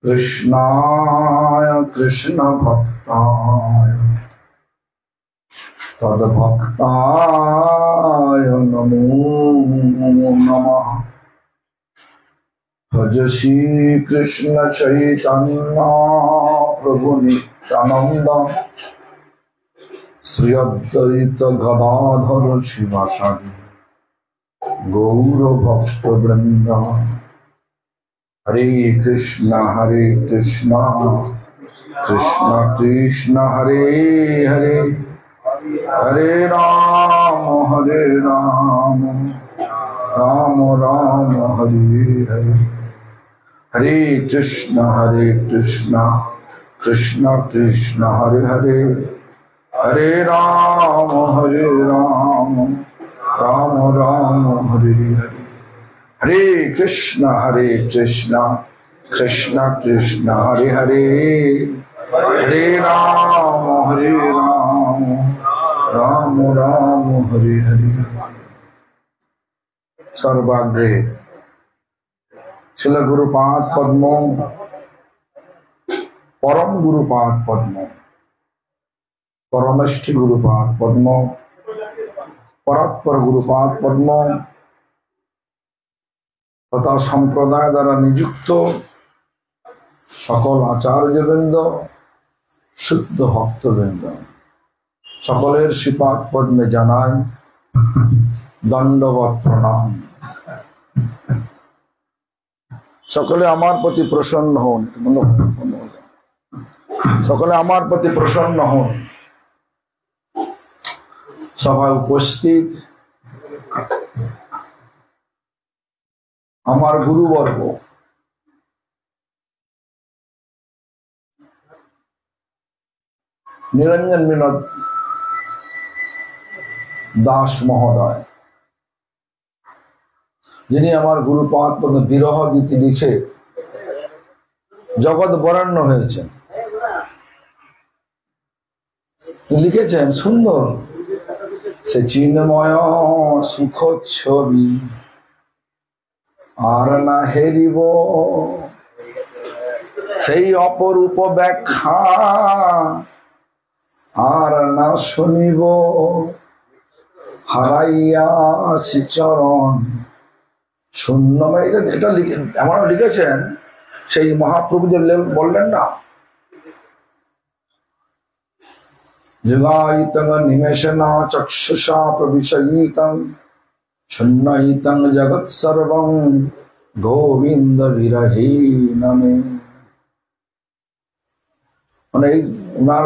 कृष्णाय कृष्ण भक्ताय तद्भक्ताय नमो नमः। भज श्री कृष्ण चैतन्य प्रभु नित्यानंद श्री अद्वैत गदाधर शिवासादि गौर भक्त वृंद। हरे कृष्ण कृष्ण कृष्ण हरे हरे, हरे राम राम राम हरे हरे। हरे कृष्ण कृष्ण कृष्ण हरे हरे, हरे राम राम राम हरे हरे। हरे कृष्ण कृष्ण कृष्ण हरे हरे, हरे राम राम राम हरे हरे। सर्वाग्रे शिल गुरुपाद पद्म, परम गुरुपाद पद्म, परमेष्ठि गुरुपाद पद्म, परात्पर गुरुपाद पद्म तथा सम्प्रदाय द्वारा नियुक्त सकल आचार्यवृंद, शुद्ध भक्तवृंद सकलेर श्रीपाद पद्मे जानाई दंडवत प्रणाम। सकले आमार प्रति प्रसन्न हन, सकले आमार प्रति प्रसन्न हन। सभाय उपस्थित आमार गुरुवर्ग, निरंजन विनोद दास महोदय, जिन्हें आमार गुरुपाद पद्मे विरह गीति लिखे जगत बरेण्य হয়েছেন। লিখেছেন সুন্দর, সে চিন্ময় সুখ ছবি আর না হেরিব, সেই অপরূপ ব্যাখ্যা আর না শুনিব, হারাইয়া শ্রীচরণ শূন্য। এটা এমন লিখেছেন সেই মহাপ্রভু যে বললেন না, যুগায়িতং নিমেষনা চক্ষুষা প্রবিশয়িতং শূন্যয়িতং জগৎ সর্বং গোবিন্দ বিরহীনমে। মানে এই ওনার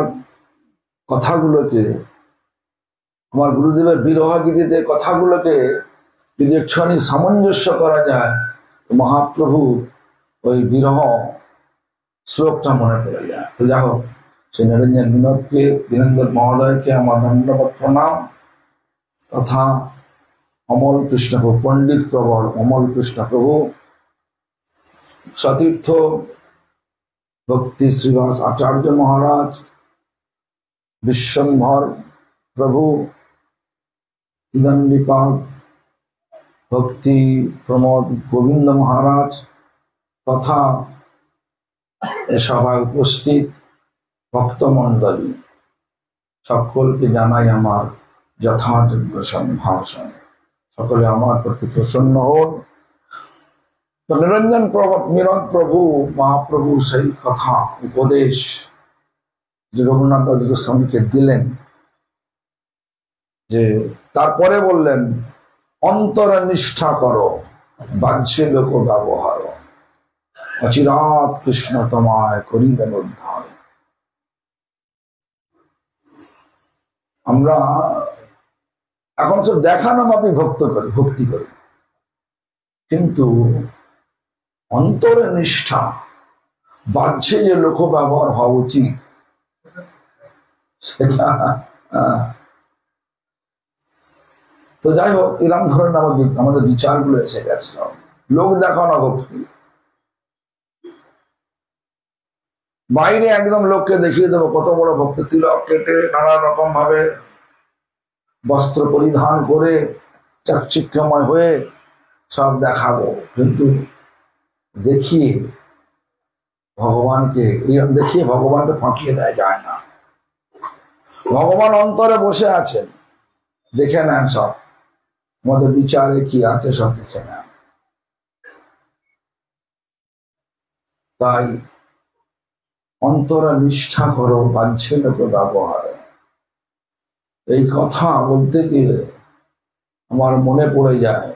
কথাগুলোকে, আমার গুরুদেবের বিরহ গীতিতে কথাগুলোকে যদি একটুখানি সামঞ্জস্য করা যায়, মহাপ্রভু ওই বিরহ শ্লোকটা মনে পড়ে যায়। তো যাই হোক, শ্রী নিরঞ্জন বিনোদকে, বীরেন্দ্র মহোদয়কে আমার ধন্যবাদ প্রণাম, তথা অমল কৃষ্ণ প্রভু, পণ্ডিত প্রবর অমল কৃষ্ণ প্রভু, সতীর্থ ভক্তি শ্রীবাস আচার্য মহারাজ, বিশ্বম্ভর প্রভু, ইদন্ডিপাল ভক্তি প্রমোদ গোবিন্দ মহারাজ, তথা এ সভায় উপস্থিত ভক্তমণ্ডলী সকলকে জানাই আমার যথাযোগ্য সম্ভাষণ। সকলে আমার প্রতি প্রসন্ন হন। নিরঞ্জন বিনোদ প্রভু মহাপ্রভু সেই কথা উপদেশ যে রঘুনাথ দাস গোস্বামীকে দিলেন, যে তারপরে বললেন অন্তরে নিষ্ঠা করো, বাহ্যে লোক ব্যবহার, অচিরাৎ কৃষ্ণ তোমায় করিবেন উদ্ধার। আমরা এখন তো দেখানো মাপি ভক্তি করি, কিন্তু অন্তরে নিষ্ঠা, বাহ্যে যে লোক ব্যবহার হওয়া উচিত সেটা। তো যাই হোক, এরকম ধরনের আমাদের বিচারগুলো এসে গেছে, লোক দেখানো ভক্তি। বাইরে একদম লোককে দেখিয়ে দেবো কত বড় ভক্ত, তিলক কেটে নানা রকম ভাবে বস্ত্র পরিধান করে চাকচিক্যময় হয়ে সব দেখাবো, কিন্তু দেখিয়ে ভগবানকে এইরকম দেখিয়ে ভগবানকে ফাঁকিয়ে দেয় যায় না। ভগবান অন্তরে বসে আছেন, দেখে নেন সব, আমাদের বিচারে কি আছে সব দেখে নেন। তাই অন্তরে নিষ্ঠা করো বাঞ্ছিত ব্যবহারে। এই কথা বলতে গিয়ে আমার মনে পড়ে যায়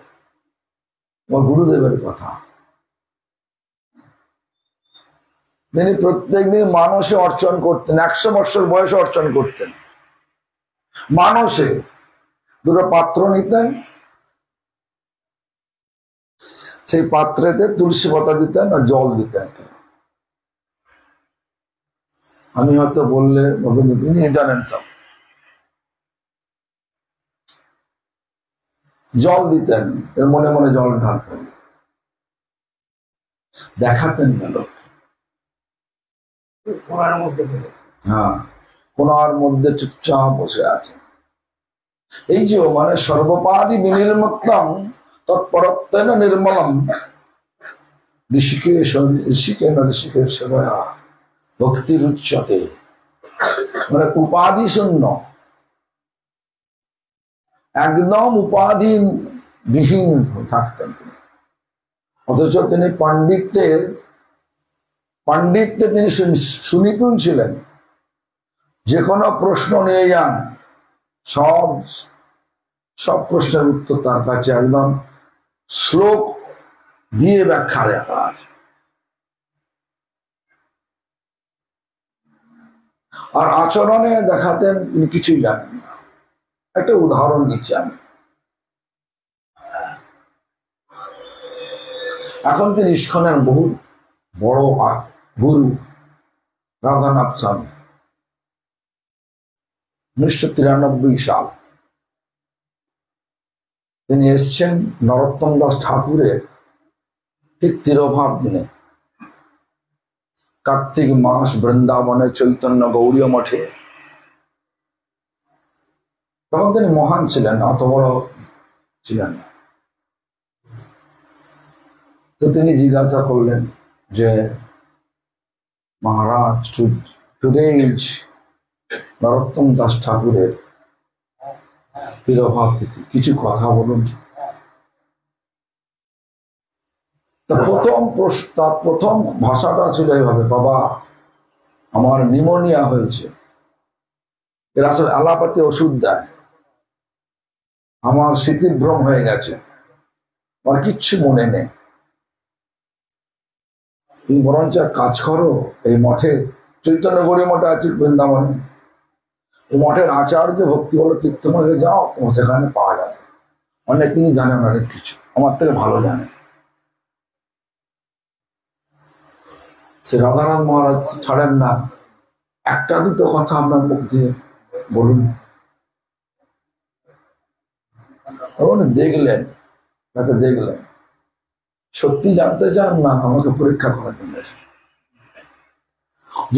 আমার গুরুদেবের কথা। তিনি প্রত্যেকদিন মানসে অর্চন করতেন, 100 বছর বয়সে অর্চন করতেন। মানসে দুটো পাত্র নিতেন, সেই পাত্রেতে তুলসী পাতা দিতেন আর জল দিতেন। আমি হয়তো বললে তিনি জানেন সব। জল দিতেন, এর মনে মনে জল ঢালতেন, দেখাতেন না লোক। হ্যাঁ, কোনার মধ্যে চুপচাপ বসে আছে। এই যে মানে সর্বপাদি বিনির্মুক্তম তৎপরত্বেন নির্মলম ঋষিকেশ সেবয়া ভক্তির উচ্চতে, মানে উপাধি শূন্য, একদম উপাধি বিহীন থাকতেন তিনি। অথচ তিনি পাণ্ডিত্যে তিনি সুনিপুণ ছিলেন। যে কোনো প্রশ্ন নিয়ে যান, সব প্রশ্নের উত্তর তার কাছে একদম শ্লোক দিয়ে ব্যাখ্যা লেখা আছে। আর আচরণে দেখাতেন তিনি কিছুই জানেন না। একটা উদাহরণ দিচ্ছি আমি। এখন তিনি ইস্কনের বহু বড় গুরু রাধানাথ স্বামী। 1993 সাল তিনি এসছেন নরোত্তম দাস ঠাকুরের ঠিক তিরোভাব দিনে। কার্তিক মাস বৃন্দাবনে চৈতন্য গৌরী মঠে। তখন তিনি মহান ছিলেন, অত বড় ছিলেন না। তো তিনি জিজ্ঞাসা করলেন যে মহারাজ, টুডে ইজ নরোত্তম দাস ঠাকুরের তিরোভাব তিথি, কিছু কথা বলুন। প্রথম ভাষাটা ছিল এইভাবে, বাবা আমার নিউমোনিয়া হয়েছে, এরা আসলে অ্যালোপ্যাথি ওষুধ দেয়, আমার স্মৃতিভ্রম হয়ে গেছে, আমার কিচ্ছু মনে নেই। তুমি বরঞ্চ কাজ করো, এই মঠে চৈতন্য গৌরী মঠে আছে বৃন্দাবনে, এই মঠের আচার্য ভক্তি বল তীর্থমঠে যাও, তোমার সেখানে পাওয়া যাবে। অনেক তিনি জানেন, অনেক কিছু আমার থেকে ভালো জানেন। সে রাধানাথ মহারাজ ছাড়েন না, একটা দুটো কথা আপনার মুখ দিয়ে বলুন। তখন দেখলেন, তাকে দেখলেন সত্যি জানতে চান না, আমাকে পরীক্ষা করার জন্য।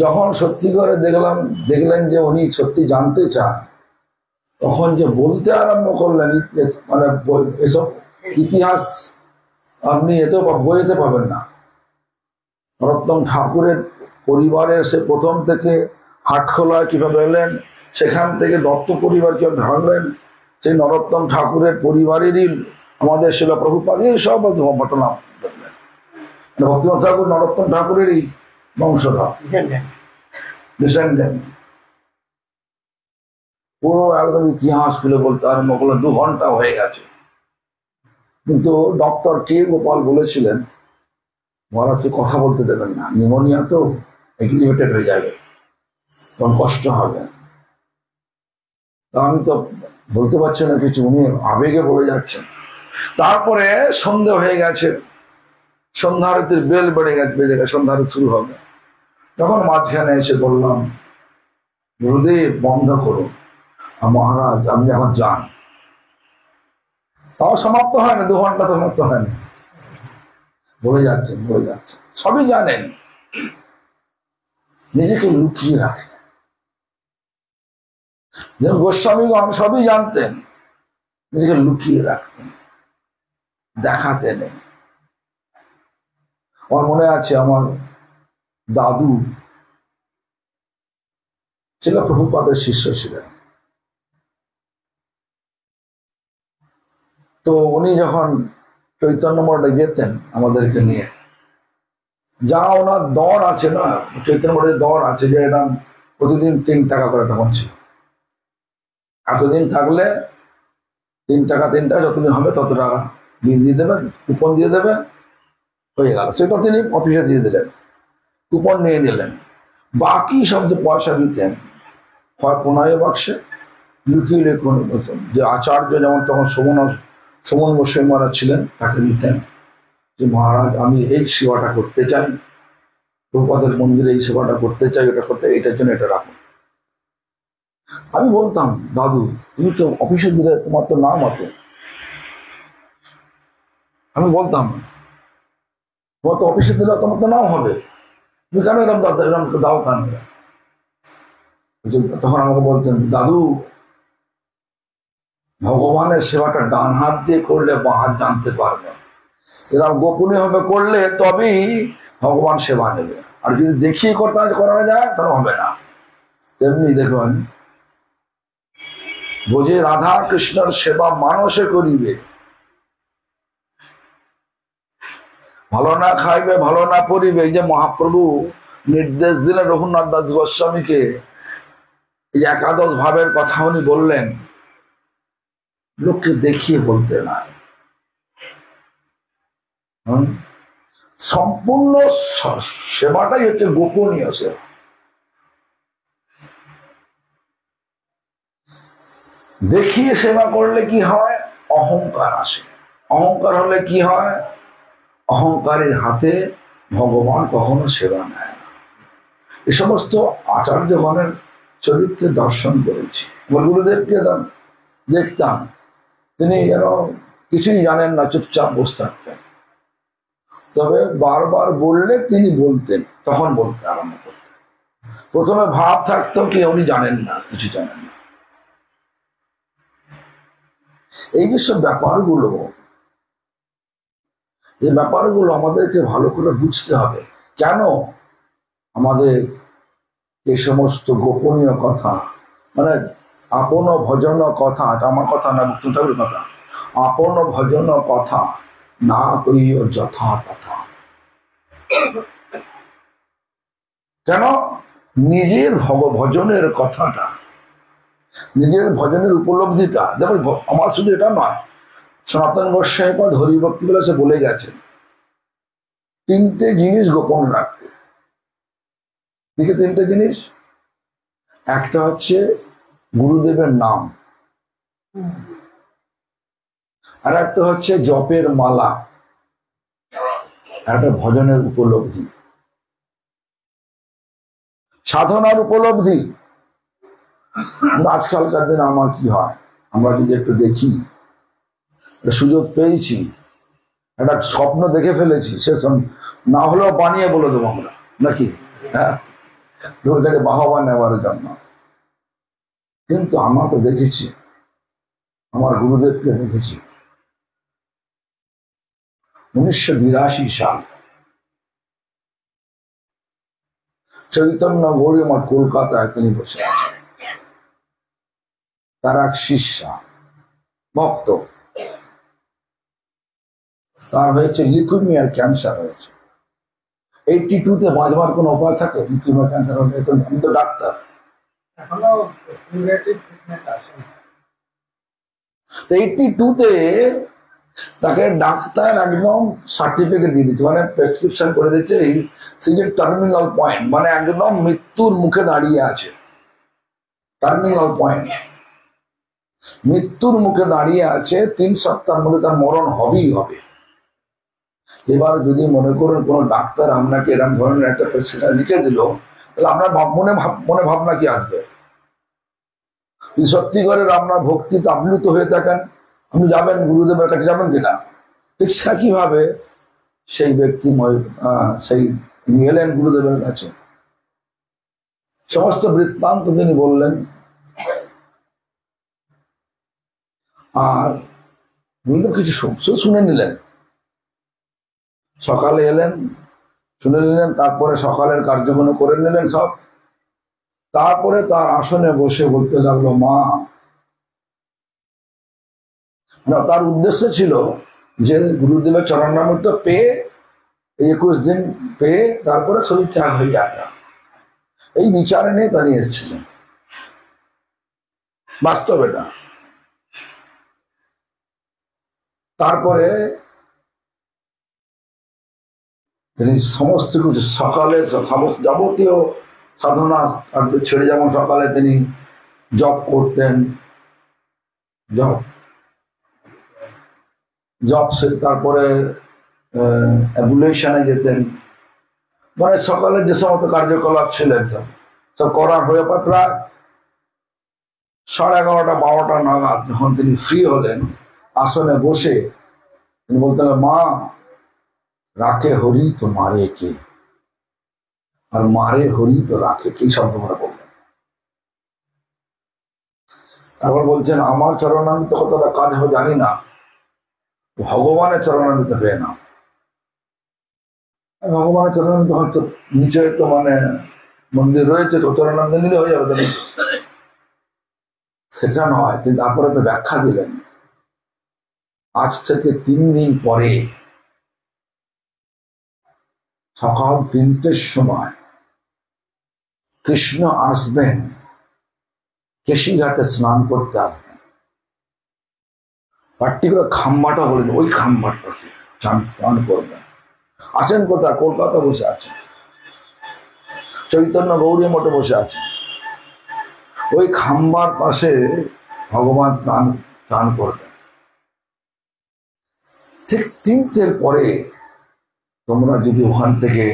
যখন সত্যি করে দেখলেন যে উনি সত্যি জানতে চান, তখন যে বলতে আরম্ভ করলেন, মানে এসব ইতিহাস আপনি এত বইতে পাবেন না। নরোত্তম ঠাকুরের পরিবারের সে প্রথম থেকে হাটখোলায় কিভাবে এলেন, সেখান থেকে দত্ত পরিবার কিভাবে ভাঙলেন, সেই নরোত্তম ঠাকুরের পরিবারেরই আমাদের শিলা প্রভুপাদের সব ঘটনা দেখলেন। ভক্তিনাথ ঠাকুর নরোত্তম ঠাকুরেরই বংশধর, ডিসেন্ডেন্ট। পুরো একদম ইতিহাস খুলে বলতে আরম্ভ করলো। 2 ঘন্টা হয়ে গেছে, কিন্তু ডক্টর কে গোপাল বলেছিলেন মহারাজ কথা বলতে দেবেন না, নিউমোনিয়া তো এক্টিভেটেড হয়ে যাবে, তখন কষ্ট হবে। তা আমি তো বলতে পারছি না কিছু, উনি আবেগে বলে যাচ্ছেন। তারপরে সন্ধ্যে হয়ে গেছে, সন্ধ্যারতির বেল বেজে গেছে, সন্ধ্যারতি শুরু হবে। তখন মাঝখানে এসে বললাম, গুরুদেব বন্ধ করুন, মহারাজ আপনি এখন যান। তাও সমাপ্ত হয় না, 2 ঘন্টা সমাপ্ত হয় না, বলে যাচ্ছেন। সবই জানেন, নিজেকে লুকিয়ে রাখতেন। যেমন গোস্বামীগণ সবই জানতেন, নিজেকে লুকিয়ে রাখতেন, দেখাতেন। আমার মনে আছে, আমার দাদু ছিল, প্রভুপাদের শিষ্য ছিলেন। তো উনি যখন চৈতন্য মঠে যেতেন আমাদেরকে নিয়ে, যা ওনার দর আছে না, চৈতন্য মঠের দর আছে যে এরকম প্রতিদিন 3 টাকা করে তখন ছিল। এতদিন থাকলে 3 টাকা, 3 টাকা যতদিন হবে তত টাকা বিল দিয়ে দেবে, কুপন দিয়ে দেবে, হয়ে গেল। সেটা তিনি অফিসে দিয়ে দিলেন, কুপন নিয়ে নিলেন। বাকি সব যে পয়সা দিতেন হয় পুনয় বাক্সে লুকিয়ে লেখুন হতেন। যে আচার্য যেমন তখন সুমন গোস্বামী মহারাজ ছিলেন, তাকে দিতেন যে মহারাজ আমি এই সেবাটা করতে চাই, প্রভুপাদের মন্দিরে এই সেবাটা করতে চাই, এটা করতে, এটার জন্য এটা রাখুন। আমি বলতাম, দাদু তুমি তো অফিসে দিলে, তোমার তো নাম আছে। আমি বলতাম, তোমার তো অফিসে দিলে তোমার তো নাম হবে, তুমি কেন এরকম দাদা এরকম দাও কেন? তখন আমাকে বলতেন, দাদু ভগবানের সেবাটা ডান হাত দিয়ে করলে বাঁ হাত জানতে পারবে, এরকম গোপনীয় ভাবে করলে তবেই ভগবান সেবা নেবে, আর যদি দেখিয়ে করানো যায় তাহলে হবে না। তেমনি দেখবেন, বোঝে রাধা কৃষ্ণের সেবা মানসে করিবে, ভালো না খাইবে ভালো না পরিবে। এই যে মহাপ্রভু নির্দেশ দিলেন রঘুনাথ দাস গোস্বামীকে, এই একাদশ ভাবের কথা উনি বললেন, লোককে দেখিয়ে বলতে না, সম্পূর্ণ সেবাটাই হচ্ছে গোপনীয় সেবা। দেখিয়ে সেবা করলে কি হয়? অহংকার আসে। অহংকার হলে কি হয়? অহংকারের হাতে ভগবান কখনো সেবা নেয় না। এ সমস্ত আচার্যগণের চরিত্রে দর্শন করেছি। আমার গুরুদেবকে দেখতাম, তিনি যেন কিছুই জানেন না, চুপচাপ বসে থাকতেন। তবে বারবার বললে তিনি বলতেন, তখন বলতে আরম্ভ করতেন। প্রথমে ভাব থাকতো কি উনি জানেন না, কিছু জানেন না। এই যে সব ব্যাপারগুলো, এই ব্যাপারগুলো আমাদেরকে ভালো করে বুঝতে হবে। কেন আমাদের এই সমস্ত গোপনীয় কথা, মানে আপন ভজন কথা, আমার কথা না, মুক্তি ঠাকুরের কথা, আপন ভজন কথা না কইও যথা কথা। কেন? নিজের ভজনের কথাটা, নিজের ভজনের উপলব্ধিটা, যেমন আমার শুধু এটা নয়, সনাতন গোস্বামীপাদ হরিভক্তি বিলাসে বলে গেছেন 3টে জিনিস গোপন রাখতে। দিকে 3টে জিনিস, একটা হচ্ছে গুরুদেবের নাম, আর একটা হচ্ছে জপের মালা, একটা ভজনের উপলব্ধি, সাধনার উপলব্ধি। আজকালকার দিনে আমার কি হয়, আমরা যদি একটু দেখি, সুযোগ পেয়েছি, একটা স্বপ্ন দেখে ফেলেছি, সে না হলেও বানিয়ে বলে দেবো আমরা, নাকি? হ্যাঁ, লোকটাকে বাহবা নেওয়ার জন্য। কিন্তু আমরা তো দেখেছি, আমার গুরুদেবকে দেখেছি 1982 সাল চৈতন্য গৌরী মঠ কলকাতায় তিনি বসে আছেন। তার এক শিষ্যা ভক্ত, তার হয়েছে লিউকেমিয়ার ক্যান্সার হয়েছে। 82-তে বাঁচবার কোন উপায় থাকে? লিউকেমিয়া ক্যান্সার হলে আমি তো ডাক্তার, 82-তে তাকে ডাক্তার একদম সার্টিফিকেট দিয়ে দিচ্ছে, মানে প্রেসক্রিপশন করে দিচ্ছে, টার্মিনাল পয়েন্ট, মানে একদম মৃত্যুর মুখে দাঁড়িয়ে আছে। টার্মিনাল পয়েন্ট, মৃত্যুর মুখে দাঁড়িয়ে আছে, 3 সপ্তাহের মধ্যে তার মরণ হবেই হবে। এবার যদি মনে করুন কোন ডাক্তার আপনাকে এরকম ধরনের একটা প্রেসক্রিপশন লিখে দিল, তাহলে আপনার মনে ভাবনা কি আসবে? যদি সত্যি করে আপনার ভক্তিতে আপ্লুত হয়ে থাকেন, আপনি যাবেন গুরুদেবের কাছে, যাবেন কিনা? ঠিক কিভাবে সেই ব্যক্তি সেই এলেন গুরুদেবের কাছে, সমস্ত বৃত্তান্ত তিনি বললেন, আর গুরুদেব কিছু শুনে নিলেন। সকালে এলেন, শুনে নিলেন, তারপরে সকালের কার্যক্রম করে নিলেন সব। তারপরে তার আসনে বসে বলতে লাগলো, মা, না, তার উদ্দেশ্য ছিল যে গুরুদেবের চরণামৃত পেয়ে 21 দিন পেয়ে তারপরে শরীর ত্যাগ হয়ে যায়, এই বিচারে নিয়ে দাঁড়িয়ে এসেছিলেন। বাস্তব এটা। তারপরে তিনি সমস্ত কিছু সকালে সমস্ত যাবতীয় সাধনা কার্য ছেড়ে, যেমন সকালে তিনি জপ করতেন, জপ জব, তারপরে অ্যাবুলেশনে যেতেন, মানে সকালে যে সমস্ত কার্যকলাপ ছিলেন সব করার হয়ে প্রায় 11:30 12টা নাগাদ যখন তিনি ফ্রি হলেন, আসনে বসে তিনি বলতেন, মা, রাখে হরি তো মারে কে, আর মারে হরি তো রাখে কে, শব্দ করে বললেন। তারপর বলছেন, আমার চরণামৃত কতটা কাজ হবে জানি না, ভগবানের চরণামৃত হয়ে না। ভগবানের চরণামৃত হয়তো নিচে তো মানে মন্দির রয়েছে, তো চরণামৃত নিলে হয়ে যাবে, তাহলে সেটা নয়। তিনি তারপরে একটা ব্যাখ্যা দিলেন, আজ থেকে 3 দিন পরে সকাল 3টের সময় কৃষ্ণ আসবেন, কেশিঘাটে স্নান করতে আসবেন। পার্টিকুলার খাম্বাটা বলেন, ওই খাম্বাটা স্নান করবেন। আছেন কোথায়? কলকাতা বসে আছেন, চৈতন্য গৌরী মঠে বসে আছেন। ওই খাম্বার পাশে ভগবান স্নান করবেন। ঠিক 3টের পরে তোমরা যদি ওখান থেকে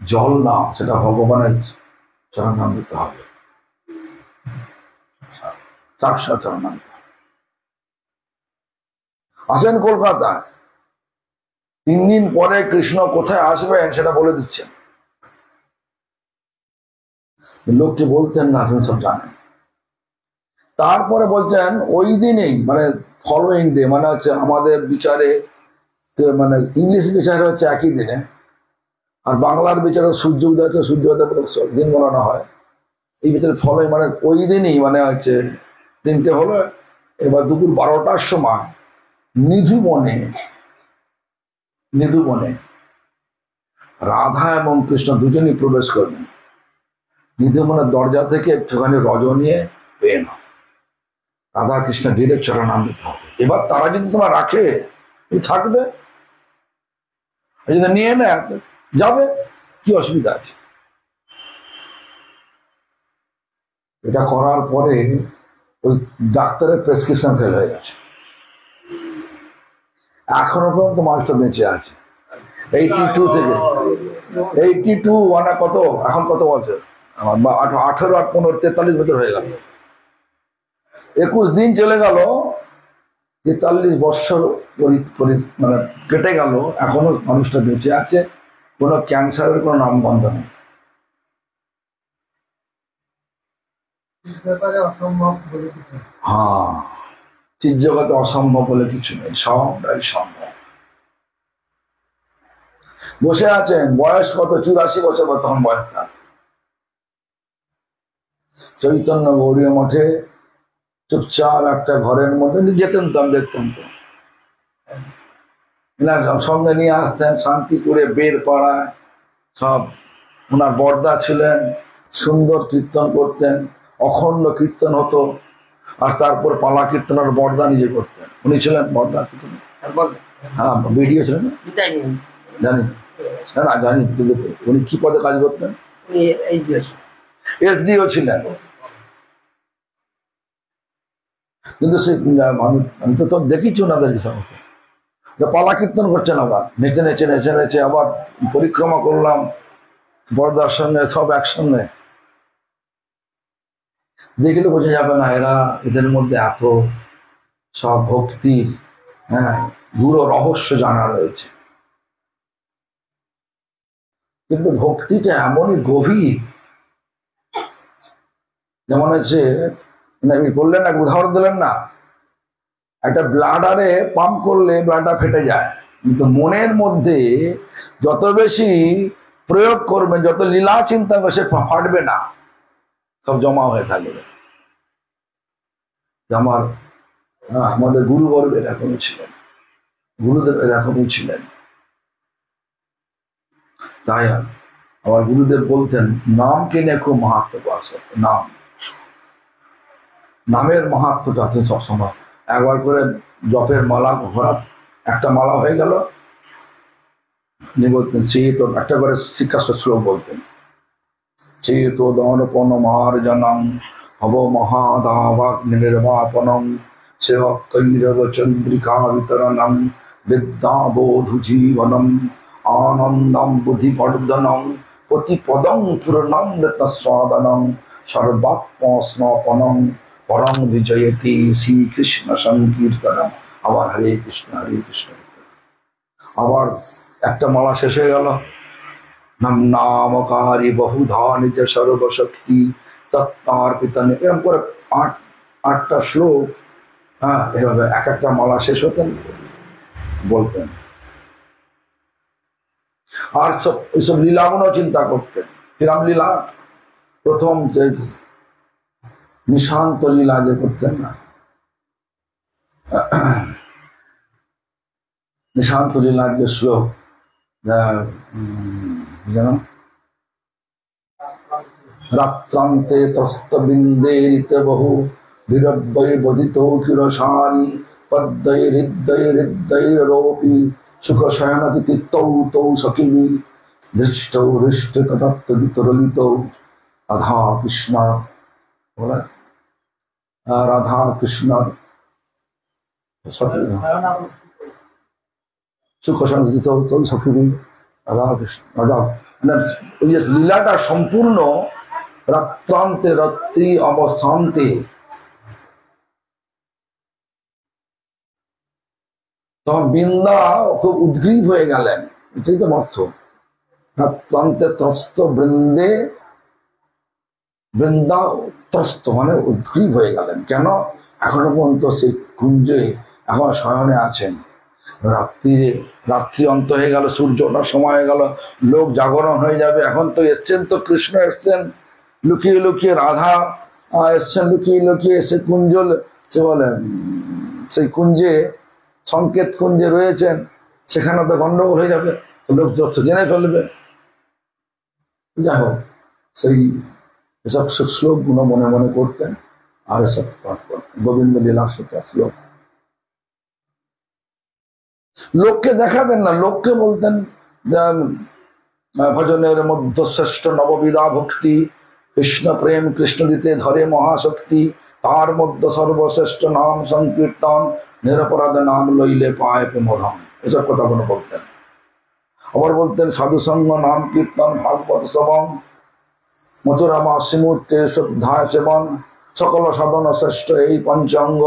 জল নাও, সেটা ভগবানের চরণামৃত হবে, সাক্ষাৎ চরণামৃত। আসেন কলকাতায়, 3 দিন পরে কৃষ্ণ কোথায় আসবেন সেটা বলে দিচ্ছেন। লোককে বলতেন না, তুমি সব জানেন। তারপরে বলছেন ওই দিনেই, মানে ফলোয়িং ডে, মানে হচ্ছে আমাদের বিচারে, মানে ইংলিশ বিচারে হচ্ছে একই দিনে, আর বাংলার বিচারে সূর্য উদয় তো সূর্য উদয় দিন গণনা হয়। এই বিচারে ফলোয়িং মানে ওই দিনই, মানে হচ্ছে 3টে হলো, এবার দুপুর 12টার সময় নিধুবনে রাধা এবং কৃষ্ণ দুজনই প্রবেশ করবেন। নিধুবনের দরজা থেকে একটুখানি রজ নিয়ে পেয়ে না, রাধা কৃষ্ণ ডিরেক্ট চরণামৃত হবে। এবার তারা যদি তোমার রাখে, তুমি থাকবে, যদি নিয়ে নেয় যাবে, কি অসুবিধা আছে? এটা করার পরে ওই ডাক্তারের প্রেসক্রিপশন ফেল হয়ে গেছে। এখনো পর্যন্ত মানুষটা বেঁচে আছে। 82 থেকে 82, মানে কত এখন, কত বছর আমার, 18 আর 15 43 বছর হয়ে গেল। 21 দিন চলে গেল, 43 বৎসর মানে কেটে গেল, এখনো মানুষটা বেঁচে আছে, কোনো ক্যান্সারের কোনো নাম বন্ধ নেই। হ্যাঁ, চিৎ জগতে অসম্ভব বলে কিছু নেই, সবটাই সম্ভব। বসে আছেন, বয়স কত? 84 বছর তখন বয়স তার। চৈতন্য গৌরী মঠে চুপচাপ একটা ঘরের মধ্যে যেতেন তো, আমি দেখতাম তো, সঙ্গে নিয়ে আসতেন শান্তিপুরে বের পাড়ায় সব। ওনার বর্দা ছিলেন, সুন্দর কীর্তন করতেন, অখণ্ড কীর্তন হতো, আর তারপর পালা কীর্তন আর বর্দা নিজে করতেন। উনি ছিলেন বর্দা কীর্তন, হ্যাঁ, ভিডিও ছিলেন না, জানি না, জানি। উনি কি পদে কাজ করতেন? এসডিও ছিলেন। কিন্তু সে আমি তো দেখেছি ওনাদের সমস্ত পালা কীর্তন করছেন, আবার নেচে নেচে নেচে নেচে আবার পরিক্রমা করলাম বর্দার সঙ্গে, সব একসঙ্গে। দেখলে বোঝা যাবে না এদের মধ্যে এত সব ভক্তির, হ্যাঁ, গুরু রহস্য জানা রয়েছে। কিন্তু ভক্তিটা এমনই গভীর, যেমন হচ্ছে বললেন না, উদাহরণ দিলেন না, একটা ব্লাডারে পাম্প করলে ব্লাডটা ফেটে যায়, কিন্তু মনের মধ্যে যত বেশি প্রয়োগ করবেন, যত লীলা চিন্তা করবে, সে ফাটবে না, সব জমা হয়ে থাকবে। আমার আমাদের গুরুবর্গ এরকমই ছিলেন, গুরুদেব এরকমই ছিলেন। তাই আমার গুরুদেব বলতেন, নামকে নিয়ে খুব মাহাত্ম আছে, নামের মাহাত্মটা আছে সবসময়। একবার করে জপের মালা ঘোরা, একটা মালা হয়ে গেল, উনি বলতেন চেতো, একটা করে শ্রীকৃষ্ণ শ্লোক বলতেন, চেতো দনপনমার্জনং হব মহাদাবাগ্নি নির্বাপনং সেবকৈরব চন্দ্রিকা বিতরণং বিদ্যাবোধু জীবনম আনন্দম বুদ্ধিবর্ধনং প্রতিপদং পূর্ণামৃত স্বাদনং সর্বাত্মস্নপনং পরং বিজয়তি শ্রীকৃষ্ণ সংকীর্তনম। আবার হরে কৃষ্ণ হরে কৃষ্ণ। আবার একটা মালা শেষ হয়ে গেল, নামকারী বহুধা নিজ সর্বশক্তি তত্তার্পিতন, এরকম করে আটটা শ্লোক, এভাবে এক একটা মালা শেষ হতেন, বলতেন। আর সব এইসব লীলাগুলো চিন্তা করতেন। কিরাম লীলা? প্রথম যে নিশান্ত লীলা যে করতেন না, নিশান্ত লীলার যে শ্লোক, জানো, রাত্রান্তে ত্রস্তবিন্দেরিতে বহু বিরব্বৈ বধিত কিরসানি পদ্মৈরিদ্বৈরিদ্বৈরোপি সুখ শয়নতি তিত্তৌ তৌ সখিবি দৃষ্টৌ হৃষ্ট তত্ত্ববিতরলিত রাধা কৃষ্ণ, বলে রাধা কৃষ্ণ সুখ শয়নতি তিত্তৌ তৌ সখিবি রাধা কৃষ্ণ। রাধা ওই যে লীলাটা সম্পূর্ণ রাত্রান্তে, রাত্রি অবস্থান্তে, তখন বৃন্দা খুব উদ্গ্রীব হয়ে গেলেন, এটাই তো অর্থ। রাত্রান্তে ত্রস্ত বৃন্দে, বৃন্দা ত্রস্ত মানে উদ্গ্রীব হয়ে গেলেন। কেন? এখনো পর্যন্ত সেই কুঞ্জে এখন শয়নে আছেন। রাত্রি অন্ত হয়ে গেল, সূর্য ওঠার সময় হয়ে গেল, লোক জাগরণ হয়ে যাবে। এখন তো এসছেন, তো কৃষ্ণ এসছেন লুকিয়ে লুকিয়ে, রাধা এসছেন লুকিয়ে লুকিয়ে, সে কুঞ্জ, সে বলে সেই কুঞ্জে, সংকেত কুঞ্জে রয়েছেন, সেখানে তো গন্ডগোল হয়ে যাবে, লোক জেনে ফেলবে। যাই হোক, সেই এসব শ্লোক গুলো মনে মনে করতেন আর এসব পাঠ করতেন, গোবিন্দ লীলার শ্লোক। লোককে দেখাবেন না, লোককে বলতেন ভজনের মধ্য শ্রেষ্ঠ নববিধা ভক্তি, কৃষ্ণ প্রেম কৃষ্ণ দিতে ধরে মহাশক্তি, তার মধ্যে সর্বশ্রেষ্ঠ নাম সংকীর্তন, নিরপরাধ নাম লইলে পায় প্রেমধন। এসব কথা কোনো বলতেন। আবার বলতেন সাধুসঙ্গ নাম কীর্তন ভাগবত শ্রবণ, মথুরা মাসিমূর্তে শ্রদ্ধায় সেবন, সকল সাধন শ্রেষ্ঠ এই পঞ্চাঙ্গ,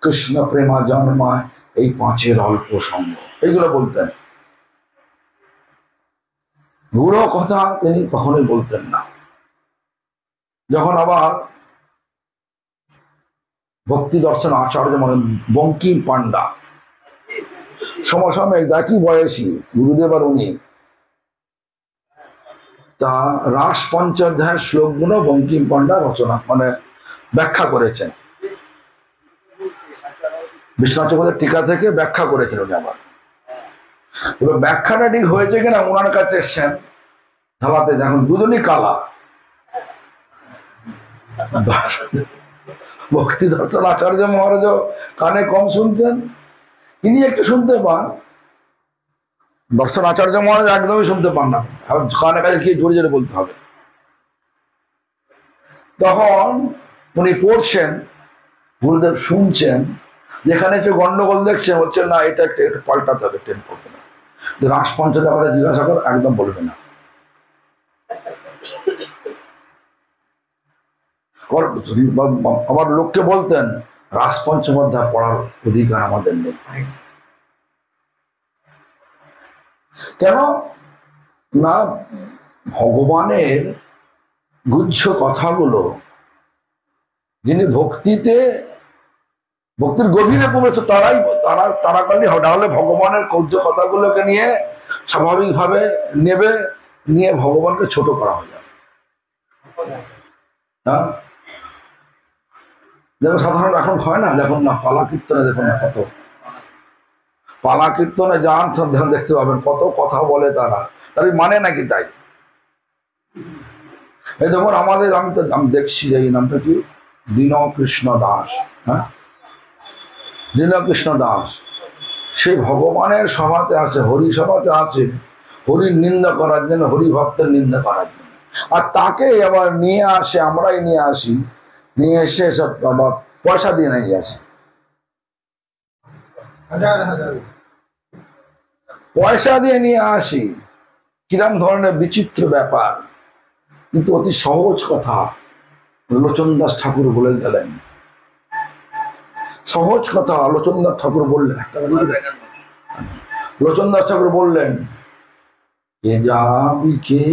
কৃষ্ণ প্রেমা জন্মায় এই পাঁচের অল্প সঙ্গ। এইগুলো বলতেন। গুড়ো কথা তিনি কখনোই বলতেন না। যখন আবার ভক্তি দর্শন আচার্য মানে বঙ্কিম পান্ডা, সমসাময়িক একই বয়সী গুরুদেব আর উনি, তা রাস পঞ্চাধ্যায়ের শ্লোকগুলো বঙ্কিম পান্ডা রচনা মানে ব্যাখ্যা করেছেন। বিশ্বনাথ চক্রবর্তীর টিকা থেকে ব্যাখ্যা করেছেন উনি। আবার এবার ব্যাখ্যাটা ঠিক হয়েছে কিনা ওনার কাছে এসছেন ঢালাতে, এখন দুজনই কালা। ভক্তি দর্শন আচার্য মহারাজ কানে কম শুনতেন, ইনি একটু শুনতে পান, দর্শন আচার্য মহারাজ একদমই শুনতে পান না, কানে কাছে কি জোরে জোরে বলতে হবে। তখন উনি পড়ছেন, গুরুদেব শুনছেন, যেখানে একটু গন্ডগোল দেখছেন, হচ্ছে না এটা একটু পাল্টাতে হবে, টেন করবে না, রাস পঞ্চদা কথা জিজ্ঞাসা কর, একদম বলবে না। আবার লোককে বলতেন রাস পঞ্চমধ্যায় পড়ার অধিকার আমাদের নেই। কেন না? ভগবানের গুচ্ছ কথাগুলো যিনি ভক্তিতে ভক্তির গভীরে প্রবেশ তারা করলে হবে, নাহলে ভগবানের কৌর্য কথাগুলোকে নিয়ে স্বাভাবিকভাবে নেবে, নিয়ে ভগবানকে ছোট করা হয়ে যাবে। হ্যাঁ, যেমন সাধারণ এখন হয় না, দেখুন না পালা কীর্তনে, দেখুন না কত পালা কীর্তনে যান, ধ্যান দেখতে পাবেন কত কথা বলে তারা, তার মানে নাকি তাই। এই দেখুন আমাদের, আমি দেখছি যে এই নামটা কি, দীনকৃষ্ণ দাস। হ্যাঁ, দীনকৃষ্ণ দাস, সেই ভগবানের সভাতে আছে, হরি সভাতে আছে, হরির নিন্দা করার জন্য, হরি ভক্তের নিন্দা করার জন্য। আর তাকে আবার নিয়ে আসে, আমরাই নিয়ে আসি, নিয়ে এসে সব আবার পয়সা দিয়ে নিয়ে আসি, পয়সা দিয়ে নিয়ে আসি। কিরম ধরনের বিচিত্র ব্যাপার, কিন্তু অতি সহজ কথা লোচন দাস ঠাকুর বলে গেলেন। সহজ কথা লোচন দাস ঠাকুর বললেন, লোচন দাস ঠাকুর বললেন, কে যাবি, কে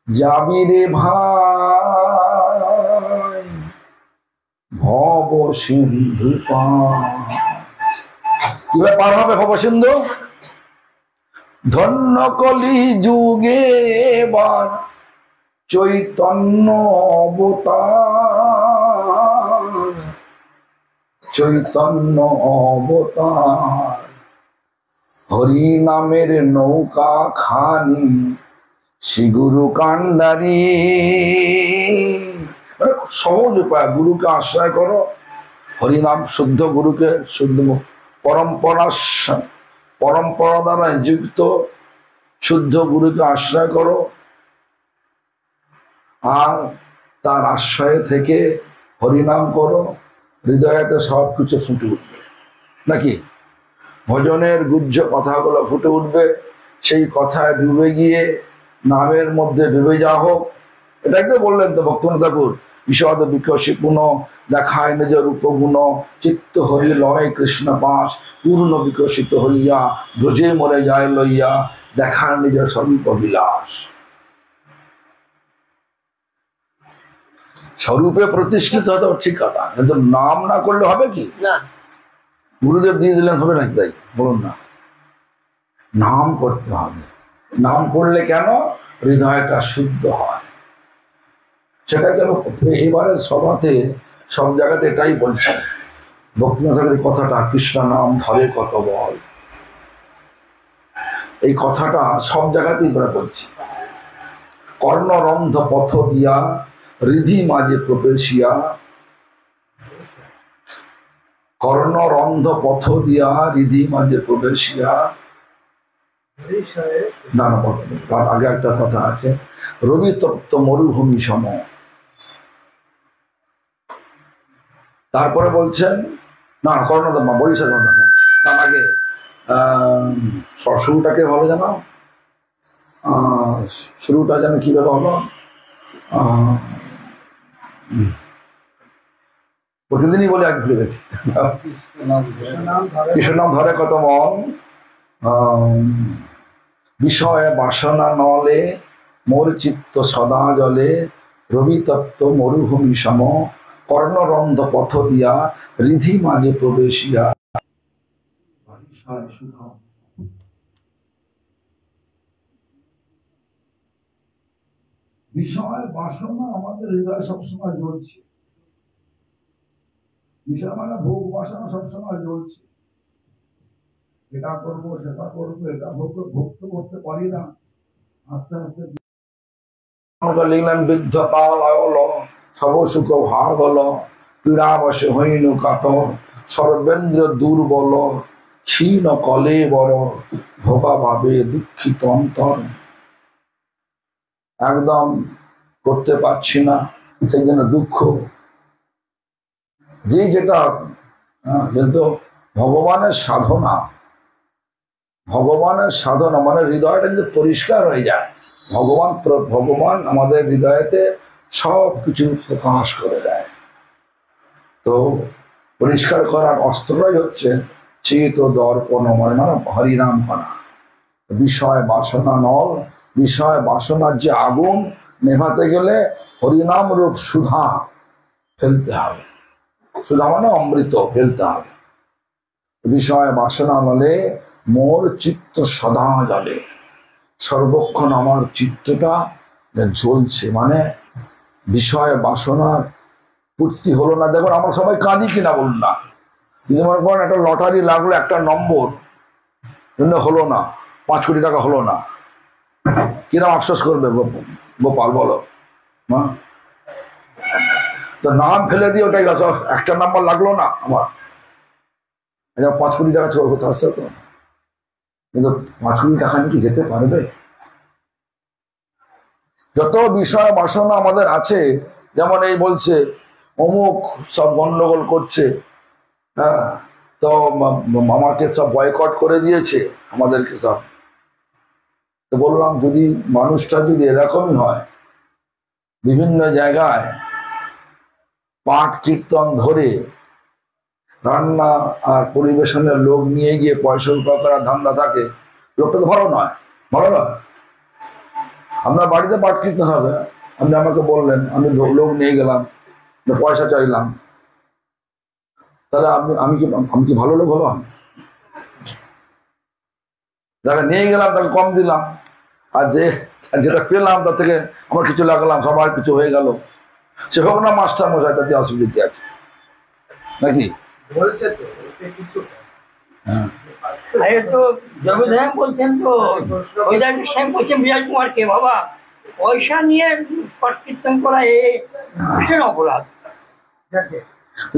যাবি রে ভাই ভব সিন্ধু পার। কিভাবে পার হবে ভব সিন্ধু? ধন্য কলি যুগে এবার চৈতন্য অবতার, চৈতন্য অবতার, হরি নামের নৌকা খানি শ্রীগুরু কান্ডারি। সহজ উপায়, গুরুকে আশ্রয় করো, হরিনাম, শুদ্ধ গুরুকে, শুদ্ধ পরম্পরা দ্বারা যুক্ত শুদ্ধ গুরুকে আশ্রয় করো, আর তার আশ্রয়ে থেকে হরিনাম করো, হৃদয়তে সব কিছু ফুটে উঠবে নাকি, ভজনের গুহ্য কথাগুলো ফুটে উঠবে। সেই কথায় ডুবে গিয়ে নামের মধ্যে ডুবে যাওয়া হোক। এটাকে বললেন তো ভক্তনাথ ঠাকুর, ঈষদ বিকশিত গুণ দেখায় নিজ রূপগুণ, চিত্ত হরি লয় কৃষ্ণ পাশ, পূর্ণ বিকশিত হইয়া ব্রজে মরে যায় লইয়া, দেখার নিজ স্বরূপ বিলাস। স্বরূপে প্রতিষ্ঠিত হতে ঠিক কথা, কিন্তু নাম না করলে হবে কি? গুরুদেব দিয়ে দিলেন হবে নাকি? তাই বলুন না, নাম করতে হবে। নাম করলে কেন? হৃদয়টা শুদ্ধ হয়। সেটা কেন এবারের সভাতে সব জায়গাতে এটাই বলছেন ভক্তিনাথ ঠাকুরের কথাটা, কৃষ্ণ নাম ধরে কত বল, এই কথাটা সব জায়গাতেই আমরা বলছি। কর্ণরন্ধ পথ দিয়া রিধি মাঝে প্রবেশিয়া, কর্ণরন্ধ পথ দিয়া রিধি মাঝে প্রবেশিয়া। না না, তার আগে একটা কথা আছে, রবি তপ্ত মরুভূমি সম। তারপরে বলছেন, না কর্ণদম বরিশাল, তার আগে শুরুটাকে ভালো জানো, শুরুটা যেন কিভাবে হলো, প্রতিদিনই বলে আগে ভুলে গেছি। কৃষ্ণ নাম ধরে কত মন, বিষয় বাসনা নলে মোর চিত্ত সদা জলে, রবি তত্ত্ব মরুভূমি সম, কর্ণরন্ধ পথ দিয়া রিধি মাঝে প্রবেশিয়া। বিষয় বাসনা আমাদের হৃদয় সবসময় জ্বলছে, বিষয় মানে ভোগ বাসনা সবসময় জ্বলছে, এটা করবো সেটা করবো, এটা ভক্ত করতে পারি না। আস্তে আস্তে লিখলেন, বৃদ্ধ কাল আয়ল সব সুখ ভাগ হল, পীড়াবশে হইনু কাতর, সর্বেন্দ্র দুর্বল, ক্ষীণ কলে বড়, ভোগা ভাবে দুঃখিত অন্তর। একদম করতে পারছি না, সেই জন্য দুঃখ। যেটা কিন্তু ভগবানের সাধনা, ভগবানের সাধনা মানে হৃদয়টা কিন্তু পরিষ্কার হয়ে যায়। ভগবান আমাদের হৃদয়তে সব কিছু প্রকাশ করে দেয়। তো পরিষ্কার করার অস্ত্রটাই হচ্ছে চিত দর্পণ, মানে হরিনাম করা। বিষয় বাসনা নল, বিষয় বাসনার যে আগুন নেভাতে গেলে হরিনাম রূপ সুধা ফেলতে হবে। সুধা মানে অমৃত ফেলতে হবে। বিষয় বাসনা বলে মোর চিত্ত সদা জলে, সর্বক্ষণ আমার চিত্তটা জ্বলছে, মানে বিষয় বাসনার পূর্তি হলো না। দেখুন আমরা সবাই কাঁদি কিনা বলুন না, যদি মনে করেন একটা লটারি লাগলো, একটা নম্বর হলো না, 5 কোটি টাকা হলো না, কিরম আফসোস করবে গোপাল বলো? তো নাম ফেলে দিয়ে ওটাই একটা নাম্বার লাগলো না আমার, 5 কোটি টাকা আসছে তো, কিন্তু 5 কোটি টাকা নিয়ে কি যেতে পারবে? যত বিষয় বাসনা আমাদের আছে, যেমন এই বলছে অমুক সব গন্ডগোল করছে, হ্যাঁ, তো আমাকে সব বয়কট করে দিয়েছে আমাদেরকে সব। তো বললাম যদি মানুষটা যদি এরকমই হয়, বিভিন্ন জায়গায় পাঠ কীর্তন ধরে রান্না আর পরিবেশনের লোক নিয়ে গিয়ে পয়সা উপায় করার ধান্দা থাকে, লোকটা তো ভালো নয়, ভালো নয়। আপনার বাড়িতে পাঠ কীর্তন হবে, আপনি আমাকে বললেন, আমি লোক নিয়ে গেলাম, পয়সা চাইলাম, তাহলে আমি কি ভালো লোক হলাম? যাকে নিয়ে গেলাম তাকে কম দিলাম, আর যেটা পেলাম তার থেকে আমার কিছু লাগলাম, সবার কিছু হয়ে গেল, সে হোক না মাস্টার মশাই, তাতে অসুবিধা আছে নাকি? বলছেন তো বিরাজ কুমারকে, বাবা পয়সা নিয়ে কীর্তন করা অপরাধ।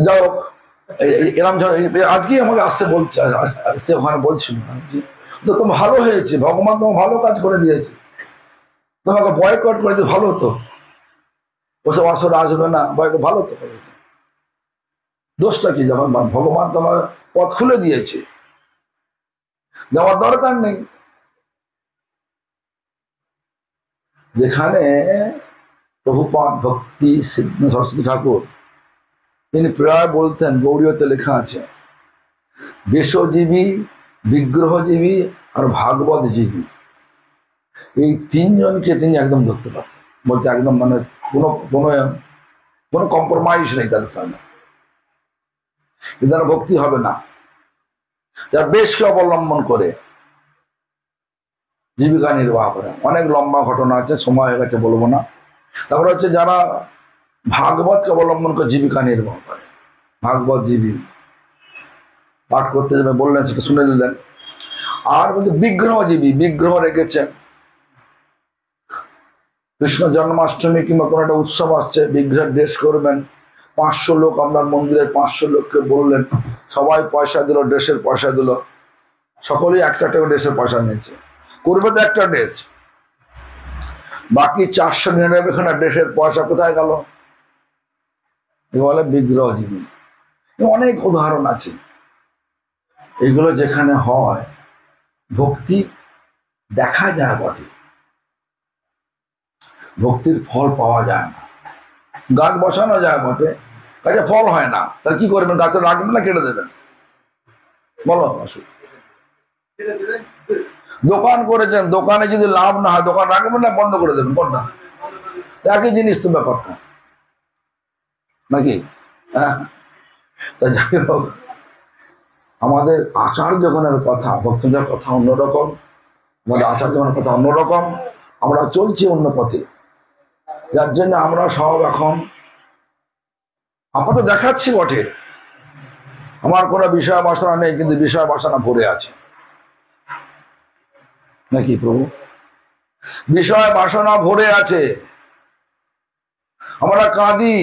যাই হোক, এরম আজকে আমাকে আসতে বলছে, সে ওখানে বলছিল তো তোমার ভালো হয়েছে, ভগবান তোমার ভালো কাজ করে দিয়েছে, তোমাকে বয়কট করে দিয়ে ভালো হতো, ওসব আসর আসবে না, বয়কট ভালো তো করেছে। দোষটা কি? যখন ভগবান তোমার পথ খুলে দিয়েছে, যাওয়ার দরকার নেই। যেখানে প্রভুপাদ ভক্তি সিদ্ধ সরস্বতী ঠাকুর তিনি প্রায় বলতেন, গৌড়ীয়তে লেখা আছে, বেশজীবী, বিগ্রহজীবী আর ভাগবত জীবী, এই 3 জনকে তিনি একদম ধরতে পারতেন, বলতে একদম মানে কোনো কম্প্রোমাইজ নেই তাদের সামনে। এদের ভক্তি হবে না। যারা বেশকে অবলম্বন করে জীবিকা নির্বাহ করে, অনেক লম্বা ঘটনা আছে, সময় হয়ে গেছে বলবো না। তারপরে হচ্ছে যারা ভাগবতকে অবলম্বন করে জীবিকা নির্বাহ করে, ভাগবত জীবী, পাঠ করতে যাবে বললেন, সেটা শুনে নিলেন। আর বলছে বিগ্রহজীবী, বিগ্রহ রেখেছেন, কৃষ্ণ জন্মাষ্টমী কিংবা কোনো একটা উৎসব আসছে, বিগ্রহের ড্রেস করবেন, 500 লোক আপনার মন্দিরের 500 লোককে বললেন, সবাই পয়সা দিল, ড্রেসের পয়সা দিল, সকলেই একটা করে ড্রেসের পয়সা নিয়েছে, করবে তো একটা ড্রেস, বাকি 499খানা ড্রেসের পয়সা কোথায় গেল? বলে বিগ্রহজীবী। অনেক উদাহরণ আছে। এগুলো যেখানে হয় ভক্তি দেখা যায় বটে, ভক্তির ফল পাওয়া যায় না। গাছ বসানো যায় বটে, গাছে ফল হয় না, তাহলে কি করবেন? গাছে রাখবেন না কেটে দেবেন? বলো। দোকান করেছেন, দোকানে যদি লাভ না হয়, দোকান রাখবেন না বন্ধ করে দেবেন? কোনটা? একই জিনিস তো ব্যাপারটা নাকি? হ্যাঁ, তা যাই হোক, আমাদের আচার যখনের কথা, ভক্তদের কথা অন্যরকম, আমাদের আচার যখনের কথা অন্যরকম, আমরা চলছি অন্য পথে, যার জন্য আমরা সব এখন আপাতত দেখাচ্ছি বটে আমার কোনো বিষয় বাসনা নেই, কিন্তু বিষয় বাসনা ভরে আছে নাকি প্রভু? বিষয় বাসনা ভরে আছে। আমরা কাঁদি,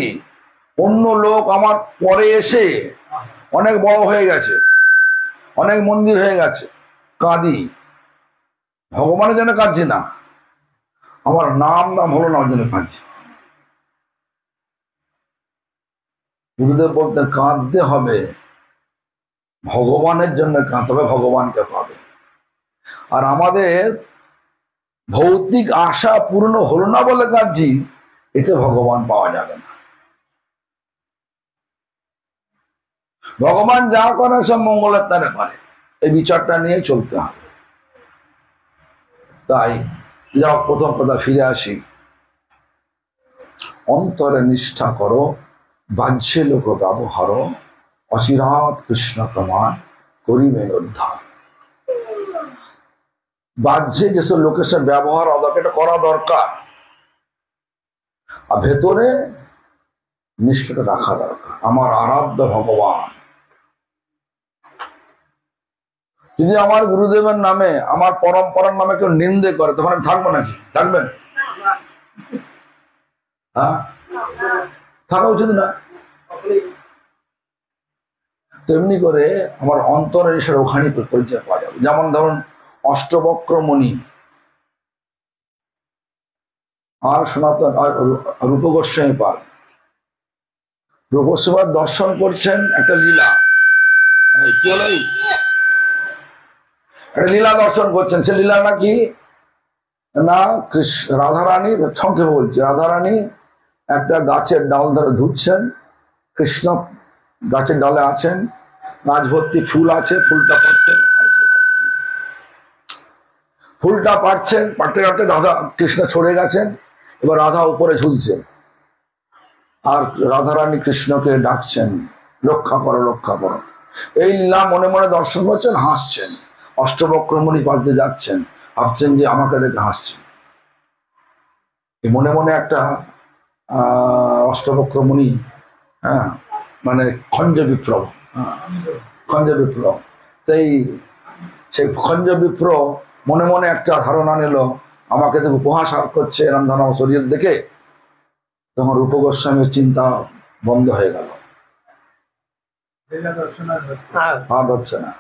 অন্য লোক আমার পরে এসে অনেক বড় হয়ে গেছে, অনেক মন্দির হয়ে গেছে, কাঁদি, ভগবানের জন্য কাঁদছি না, আমার নাম হলো না, ওর জন্য কাঁদছি। গুরুদেব বলতে কাঁদতে হবে, ভগবানের জন্য কাঁদতে হবে, ভগবানকে পাবে। আর আমাদের ভৌতিক আশা পূর্ণ হলো না বলে কাঁদছি, এতে ভগবান পাওয়া যাবে না। ভগবান যা করে সব মঙ্গলের তারে করে, এই বিচারটা নিয়ে চলতে হবে। তাই যাও, প্রথম কথা ফিরে আসি, অন্তরে নিষ্ঠা করো, বাহ্যে লোক ব্যবহার অচিরাৎ কৃষ্ণ প্রমাণ করিবেন উদ্ধার। বাহ্যে যেসব লোকের সাথে ব্যবহার এটা করা দরকার, আর ভেতরে নিষ্ঠটা রাখা দরকার। আমার আরাধ্য ভগবান, যদি আমার গুরুদেবের নামে, আমার পরম্পরার নামে কেউ নিন্দে করে, তখন আমি থাকবো নাকি? থাকবেন? হ্যাঁ, থাকা উচিত না। তেমনি করে আমার অন্তরের এসে ওখানে পরিচয় পাওয়া যাবে। যেমন ধরুন অষ্টবক্র মণি আর সনাতন আর রূপ গোস্বামী পাল, রূপ গোস্বামী দর্শন করছেন একটা লীলা, কি হলো, একটা লীলা দর্শন করছেন। সে লীলা নাকি না রাধারানী, সংক্ষেপে বলছে, রাধারানী একটা গাছের ডাল ধরে ধুচ্ছেন, কৃষ্ণ গাছের ডালে আছেন, গাছ ভর্তি ফুল আছে, ফুলটা পাচ্ছেন, ফুলটা পাচ্ছেন, পাটতে পাটতে রাধা কৃষ্ণ ছড়ে গেছেন, এবার রাধা উপরে ঝুলছে, আর রাধারানী কৃষ্ণকে ডাকছেন, রক্ষা করো রক্ষা করো। এই লীলা মনে মনে দর্শন করছেন, হাসছেন। অষ্টবক্রমণি পাল্টে যাচ্ছেন, ভাবছেন যে আমাকে দেখে হাসছেন। এই মনে মনে একটা অষ্টবক্রমণি, হ্যাঁ, মানে খঞ্জ বিপ্লব, খঞ্জ বিপ্লব, সেই খঞ্জ বিপ্র মনে মনে একটা ধারণা নিল, আমাকে দেখে উপহাস করছে, এরম ধারণা শরীর দেখে। তখন রূপ গোস্বামীর চিন্তা বন্ধ হয়ে গেল, আর হচ্ছে না।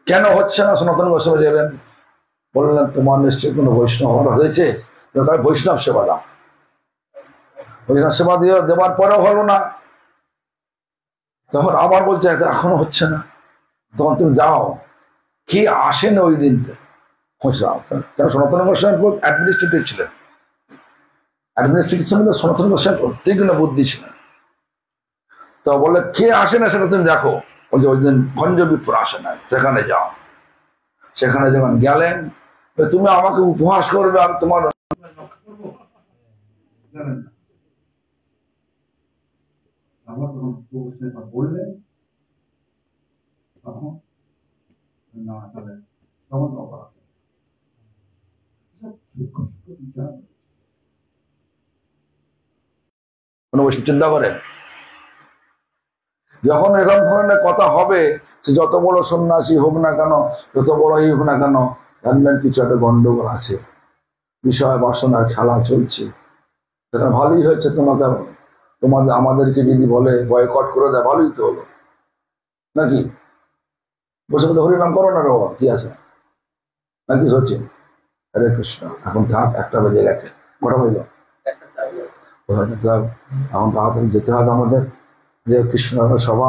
কেন হচ্ছে না? সনাতন গোস্বামী গেলেন, বললেন তোমার নিশ্চয়ই কোনো বৈষ্ণব হওয়ার হয়েছে, তাই বৈষ্ণব সেবা দাও। বৈষ্ণব সেবা দিয়ে দেওয়ার পরেও হলো না, তখন আবার বলছে এখনো হচ্ছে না। তখন তুমি যাও, কে আসেন ওই দিনটা খোঁজরাও, কেন সনাতন গোস্বামী অ্যাডমিনিস্ট্রেটিভ ছিলেন, অ্যাডমিনিস্ট্রেটিভ সম্বন্ধে সনাতন গোস্বামী প্রত্যেকগুলো বুদ্ধি ছিলেন। তো বলে কে আসে না সেটা তুমি দেখো। বলছে ওই দিন খঞ্জ বিপ্র আসে না, সেখানে যাও। সেখানে যখন গেলেন, তুমি আমাকে উপহাস করবে আর তোমার বললেন, তখন না তাহলে তখন অপরাধ। কোনো বসে চিন্তা করেন, যখন এরকম ধরনের কথা হবে, সে যত বড় সন্ন্যাসী হোক না কেন, যত বড়ই হোক না কেন, জানবেন কিছু একটা গন্ডগোল আছে, বিষয় বাসনার খেলা চলছে। সেটা ভালোই হয়েছে, আমাদেরকে যদি বলে বয়কট করে দেয়, ভালোই তো হলো নাকি? বসে বসে হরিনাম করো না রে বাবা, কি আছে নাকি? সচিন, হরে কৃষ্ণ। এখন থাক, 1টা বেজে গেছে। কটা বাজলো? এখন তাড়াতাড়ি যেতে হবে আমাদের, যে কৃষ্ণ সভা।